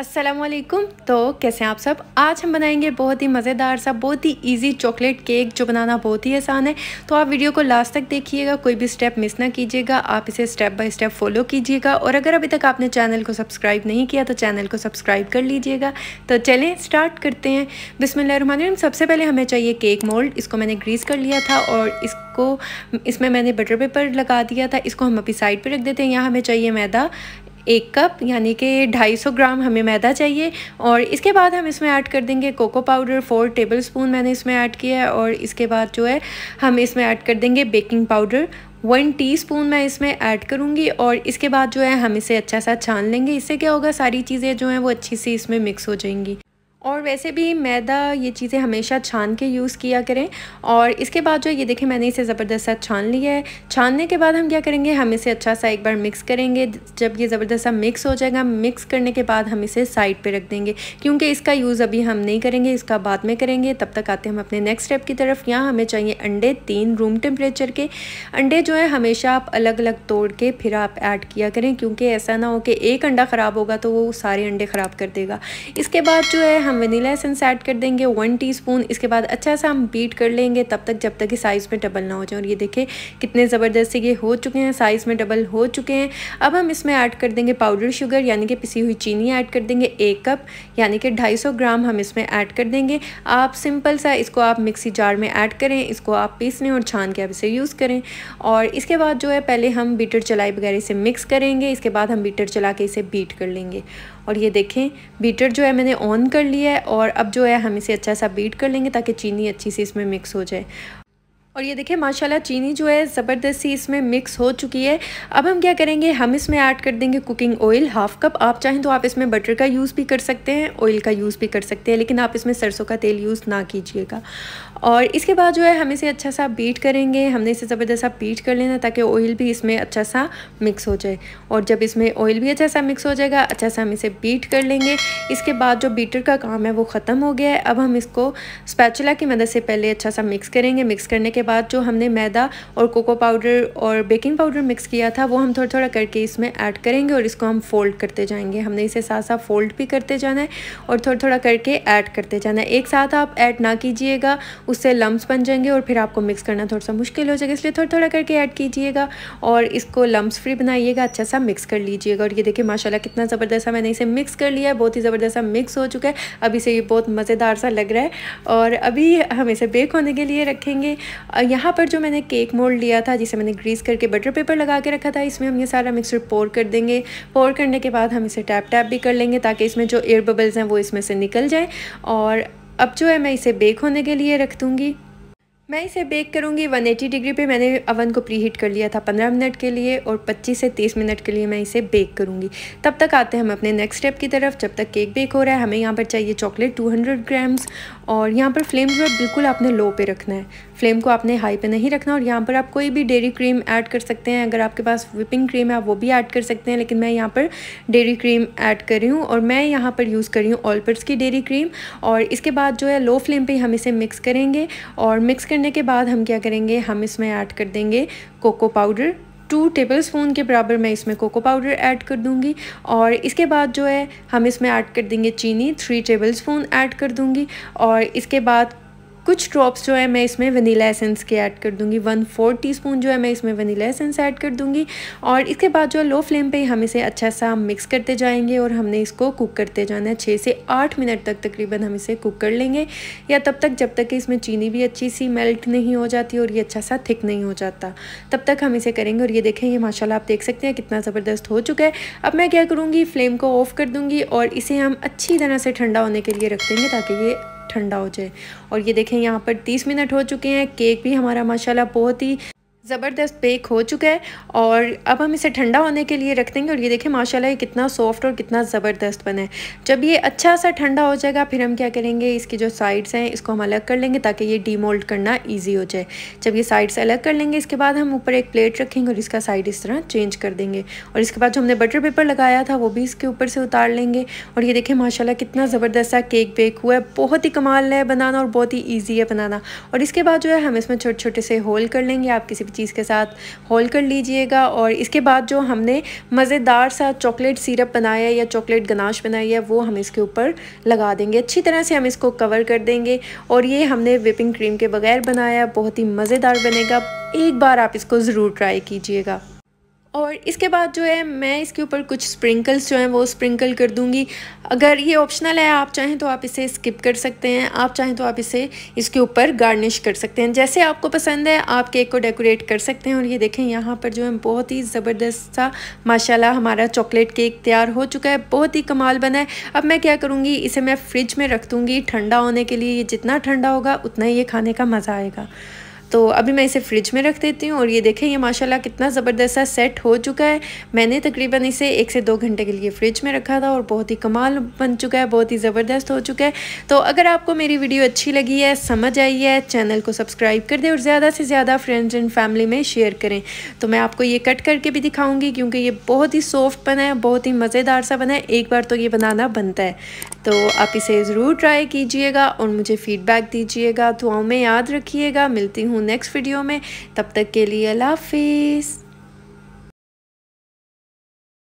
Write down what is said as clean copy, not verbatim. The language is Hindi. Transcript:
अस्सलामुअलैकुम। तो कैसे हैं आप सब। आज हम बनाएंगे बहुत ही मज़ेदार सा बहुत ही इजी चॉकलेट केक जो बनाना बहुत ही आसान है। तो आप वीडियो को लास्ट तक देखिएगा, कोई भी स्टेप मिस ना कीजिएगा, आप इसे स्टेप बाय स्टेप फॉलो कीजिएगा। और अगर अभी तक आपने चैनल को सब्सक्राइब नहीं किया तो चैनल को सब्सक्राइब कर लीजिएगा। तो चलें स्टार्ट करते हैं। बिस्मिल्लाहिर्रहमानिर्रहीम। सबसे पहले हमें चाहिए केक मोल्ड। इसको मैंने ग्रीस कर लिया था और इसमें मैंने बटर पेपर लगा दिया था। इसको हम अभी साइड पर रख देते हैं। यहाँ हमें चाहिए मैदा 1 कप यानी कि 250 ग्राम हमें मैदा चाहिए। और इसके बाद हम इसमें ऐड कर देंगे कोको पाउडर 4 टेबलस्पून मैंने इसमें ऐड किया है। और इसके बाद जो है हम इसमें ऐड कर देंगे बेकिंग पाउडर 1 टीस्पून मैं इसमें ऐड करूँगी। और इसके बाद जो है हम इसे अच्छा सा छान लेंगे। इससे क्या होगा, सारी चीज़ें जो हैं वो अच्छी सी इसमें मिक्स हो जाएंगी। और वैसे भी मैदा ये चीज़ें हमेशा छान के यूज़ किया करें। और इसके बाद जो ये देखें मैंने इसे ज़बरदस्त सा छान लिया है। छानने के बाद हम क्या करेंगे, हम इसे अच्छा सा एक बार मिक्स करेंगे। जब ये ज़बरदस्त सा मिक्स हो जाएगा, मिक्स करने के बाद हम इसे साइड पे रख देंगे, क्योंकि इसका यूज़ अभी हम नहीं करेंगे, इसका बाद में करेंगे। तब तक आते हैं हम अपने नेक्स्ट स्टेप की तरफ। यहाँ हमें चाहिए अंडे 3 रूम टेम्परेचर के। अंडे जो है हमेशा आप अलग अलग तोड़ के फिर आप ऐड किया करें, क्योंकि ऐसा ना हो कि एक अंडा ख़राब होगा तो वो सारे अंडे ख़राब कर देगा। इसके बाद जो है हम वनीला एसेंस ऐड कर देंगे 1 टीस्पून। इसके बाद अच्छा सा हम बीट कर लेंगे तब तक जब तक कि साइज़ में डबल ना हो जाए। और ये देखें कितने ज़बरदस्त ये हो चुके हैं, साइज़ में डबल हो चुके हैं। अब हम इसमें ऐड कर देंगे पाउडर शुगर यानी कि पिसी हुई चीनी ऐड कर देंगे 1 कप यानी कि 250 ग्राम हम इसमें ऐड कर देंगे। आप सिंपल सा इसको आप मिक्सी जार में ऐड करें, इसको आप पीस लें और छान के आप इसे यूज़ करें। और इसके बाद जो है पहले हम बीटर चलाए बगैर इसे मिक्स करेंगे। इसके बाद हम बीटर चला के इसे बीट कर लेंगे। और ये देखें बीटर जो है मैंने ऑन कर लिया है। और अब जो है हम इसे अच्छा सा बीट कर लेंगे ताकि चीनी अच्छी सी इसमें मिक्स हो जाए। और ये देखें माशाल्लाह चीनी जो है ज़बरदस्ती इसमें मिक्स हो चुकी है। अब हम क्या करेंगे, हम इसमें ऐड कर देंगे कुकिंग ऑयल 1/2 कप। आप चाहें तो आप इसमें बटर का यूज़ भी कर सकते हैं, ऑयल का यूज़ भी कर सकते हैं, लेकिन आप इसमें सरसों का तेल यूज़ ना कीजिएगा। और इसके बाद जो है हम इसे अच्छा सा बीट करेंगे। हमने इसे ज़बरदस्त सा बीट कर लेना ताकि ऑयल भी इसमें अच्छा सा मिक्स हो जाए। और जब इसमें ऑयल भी अच्छा सा मिक्स हो जाएगा, अच्छा सा हम इसे बीट कर लेंगे। इसके बाद जो बीटर का काम है वो ख़त्म हो गया है। अब हम इसको स्पैचुला की मदद से पहले अच्छा सा मिक्स करेंगे। मिक्स करने के बाद जो हमने मैदा और कोको पाउडर और बेकिंग पाउडर मिक्स किया था वो हम थोड़ा थोड़ा करके इसमें ऐड करेंगे और इसको हम फोल्ड करते जाएंगे। हमने इसे साथ साथ फोल्ड भी करते जाना है और थोड़ा थोड़ा करके ऐड करते जाना है। एक साथ आप ऐड ना कीजिएगा, उससे लम्प्स बन जाएंगे और फिर आपको मिक्स करना थोड़ा सा मुश्किल हो जाएगा। इसलिए थोड़ा थोड़ा करके ऐड कीजिएगा और इसको लम्प्स फ्री बनाइएगा, अच्छा सा मिक्स कर लीजिएगा। और ये देखिए माशाल्लाह कितना ज़बरदस्त सा मैंने इसे मिक्स कर लिया है, बहुत ही ज़बरदस्त सा मिक्स हो चुका है। अभी से ये बहुत मज़ेदार सा लग रहा है। और अभी हम इसे बेक होने के लिए रखेंगे। यहाँ पर जो मैंने केक मोल्ड लिया था जिसे मैंने ग्रीस करके बटर पेपर लगा के रखा था, इसमें हम ये सारा मिक्सचर पोर कर देंगे। पोर करने के बाद हम इसे टैप टैप भी कर लेंगे ताकि इसमें जो एयर बबल्स हैं वो इसमें से निकल जाए। और अब जो है मैं इसे बेक होने के लिए रख दूँगी। मैं इसे बेक करूंगी 180 डिग्री पे। मैंने अवन को प्री हीट कर लिया था 15 मिनट के लिए और 25 से 30 मिनट के लिए मैं इसे बेक करूंगी। तब तक आते हैं हम अपने नेक्स्ट स्टेप की तरफ। जब तक केक बेक हो रहा है हमें यहाँ पर चाहिए चॉकलेट 200 ग्राम्स। और यहाँ पर फ्लेम जो है बिल्कुल आपने लो पे रखना है, फ्लेम को आपने हाई पे नहीं रखना। और यहाँ पर आप कोई भी डेयरी क्रीम ऐड कर सकते हैं, अगर आपके पास व्हिपिंग क्रीम है आप वो भी ऐड कर सकते हैं, लेकिन मैं यहाँ पर डेयरी क्रीम ऐड कर रही हूँ। और मैं यहाँ पर यूज़ कर रही हूँ ऑलपर्स की डेयरी क्रीम। और इसके बाद जो है लो फ्लेम पे हम इसे मिक्स करेंगे। और मिक्स करने के बाद हम क्या करेंगे, हम इसमें ऐड कर देंगे कोको पाउडर 2 टेबलस्पून के बराबर मैं इसमें कोको पाउडर ऐड कर दूंगी। और इसके बाद जो है हम इसमें ऐड कर देंगे चीनी 3 टेबलस्पून ऐड कर दूंगी। और इसके बाद कुछ ड्रॉप्स जो है मैं इसमें वनीला एसेंस के ऐड कर दूंगी। 1/4 टीस्पून जो है मैं इसमें वनीला एसेंस ऐड कर दूंगी। और इसके बाद जो लो फ्लेम पे हम इसे अच्छा सा मिक्स करते जाएंगे और हमने इसको कुक करते जाना है 6 से 8 मिनट तक तकरीबन हम इसे कुक कर लेंगे, या तब तक जब तक कि इसमें चीनी भी अच्छी सी मेल्ट नहीं हो जाती और ये अच्छा सा थिक नहीं हो जाता, तब तक हम इसे करेंगे। और ये देखें ये माशाल्लाह आप देख सकते हैं कितना ज़बरदस्त हो चुका है। अब मैं क्या करूँगी, फ्लेम को ऑफ़ कर दूँगी और इसे हम अच्छी तरह से ठंडा होने के लिए रख देंगे ताकि ये ठंडा हो जाए। और ये देखें यहाँ पर 30 मिनट हो चुके हैं। केक भी हमारा माशाल्लाह बहुत ही ज़बरदस्त बेक हो चुका है। और अब हम इसे ठंडा होने के लिए रख देंगे। और ये देखें माशाल्लाह ये कितना सॉफ्ट और कितना ज़बरदस्त बना है। जब ये अच्छा सा ठंडा हो जाएगा फिर हम क्या करेंगे, इसकी जो साइड्स हैं इसको हम अलग कर लेंगे ताकि ये डीमोल्ड करना ईजी हो जाए। जब ये साइड्स अलग कर लेंगे इसके बाद हम ऊपर एक प्लेट रखेंगे और इसका साइड इस तरह चेंज कर देंगे। और इसके बाद जो हमने बटर पेपर लगाया था वो भी इसके ऊपर से उतार लेंगे। और ये देखें माशाल्लाह कितना ज़बरदस्त सा केक बेक हुआ है। बहुत ही कमाल है बनाना और बहुत ही ईजी है बनाना। और इसके बाद जो है हम इसमें छोटे छोटे से होल कर लेंगे। आप किसी चीज़ के साथ होल्ड कर लीजिएगा। और इसके बाद जो हमने मज़ेदार सा चॉकलेट सिरप बनाया या चॉकलेट गनाश बनाई है वो हम इसके ऊपर लगा देंगे। अच्छी तरह से हम इसको कवर कर देंगे। और ये हमने व्हिपिंग क्रीम के बगैर बनाया, बहुत ही मज़ेदार बनेगा। एक बार आप इसको ज़रूर ट्राई कीजिएगा। और इसके बाद जो है मैं इसके ऊपर कुछ स्प्रिंकल्स जो हैं वो स्प्रिंकल कर दूंगी। अगर ये ऑप्शनल है, आप चाहें तो आप इसे स्किप कर सकते हैं, आप चाहें तो आप इसे इसके ऊपर गार्निश कर सकते हैं। जैसे आपको पसंद है आप केक को डेकोरेट कर सकते हैं। और ये देखें यहाँ पर जो है बहुत ही ज़बरदस्त सा माशाल्लाह हमारा चॉकलेट केक तैयार हो चुका है, बहुत ही कमाल बना है। अब मैं क्या करूँगी, इसे मैं फ्रिज में रख दूँगी ठंडा होने के लिए। ये जितना ठंडा होगा उतना ही ये खाने का मज़ा आएगा। तो अभी मैं इसे फ्रिज में रख देती हूँ। और ये देखें ये माशाल्लाह कितना ज़बरदस्त सा सेट हो चुका है। मैंने तकरीबन इसे 1 से 2 घंटे के लिए फ्रिज में रखा था और बहुत ही कमाल बन चुका है, बहुत ही ज़बरदस्त हो चुका है। तो अगर आपको मेरी वीडियो अच्छी लगी है, समझ आई है, चैनल को सब्सक्राइब कर दें और ज़्यादा से ज़्यादा फ्रेंड्स एंड फैमिली में शेयर करें। तो मैं आपको ये कट करके भी दिखाऊँगी क्योंकि ये बहुत ही सॉफ्ट बना है, बहुत ही मज़ेदार सा बना है। एक बार तो ये बनाना बनता है। तो आप इसे ज़रूर ट्राई कीजिएगा और मुझे फ़ीडबैक दीजिएगा। दुआओं में याद रखिएगा। मिलती हूँ नेक्स्ट वीडियो में, तब तक के लिए अल्लाह हाफिज़।